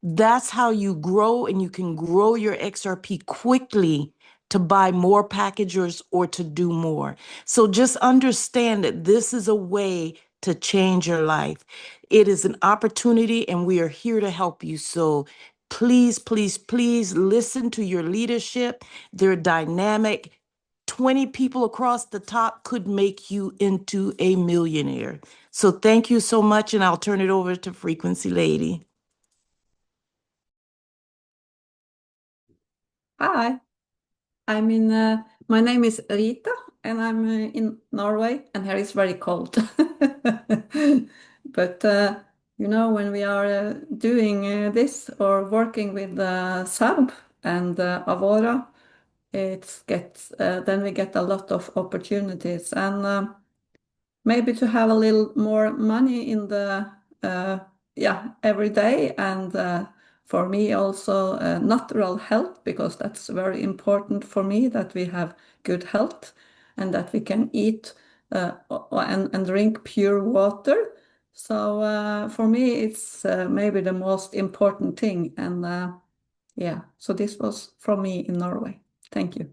[SPEAKER 8] That's how you grow, and you can grow your XRP quickly to buy more packagers or to do more. So just understand that this is a way to change your life. It is an opportunity, and we are here to help you. So please, please, please listen to your leadership. They're dynamic. 20 people across the top could make you into a millionaire. So thank you so much, and I'll turn it over to Frequency Lady.
[SPEAKER 9] Hi, my name is Rita, and I'm in Norway, and here it's very cold. But when we are doing this or working with SAB and Avora, then we get a lot of opportunities, and maybe to have a little more money in the every day, and for me also natural health, because that's very important for me, that we have good health and that we can eat and drink pure water. So for me it's maybe the most important thing, and so this was from me in Norway. Thank you.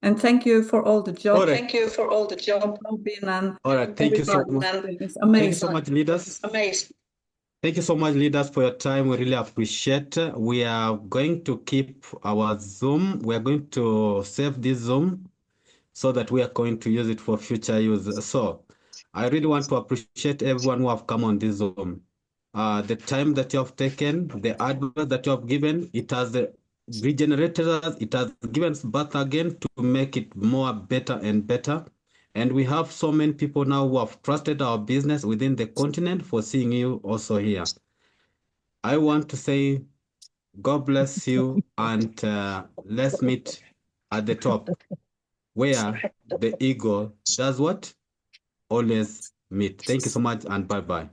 [SPEAKER 9] And thank you for all the job.
[SPEAKER 1] All right.
[SPEAKER 9] Thank you for all the job, Robin, and
[SPEAKER 1] All right. Thank you so much.
[SPEAKER 9] it's
[SPEAKER 1] Thank you
[SPEAKER 9] amazing.
[SPEAKER 1] so much, leaders.
[SPEAKER 9] Amazing.
[SPEAKER 1] Thank you so much, leaders, for your time. We really appreciate. We are going to keep our Zoom. We are going to save this Zoom so that we are going to use it for future use. So I really want to appreciate everyone who have come on this Zoom. The time that you have taken, the advice that you have given, it has regenerated us, it has given us birth again to make it more better and better. And we have so many people now who have trusted our business within the continent for seeing you also here. I want to say God bless you, and let's meet at the top where the eagle does what? Always meet. Thank you so much, and bye-bye.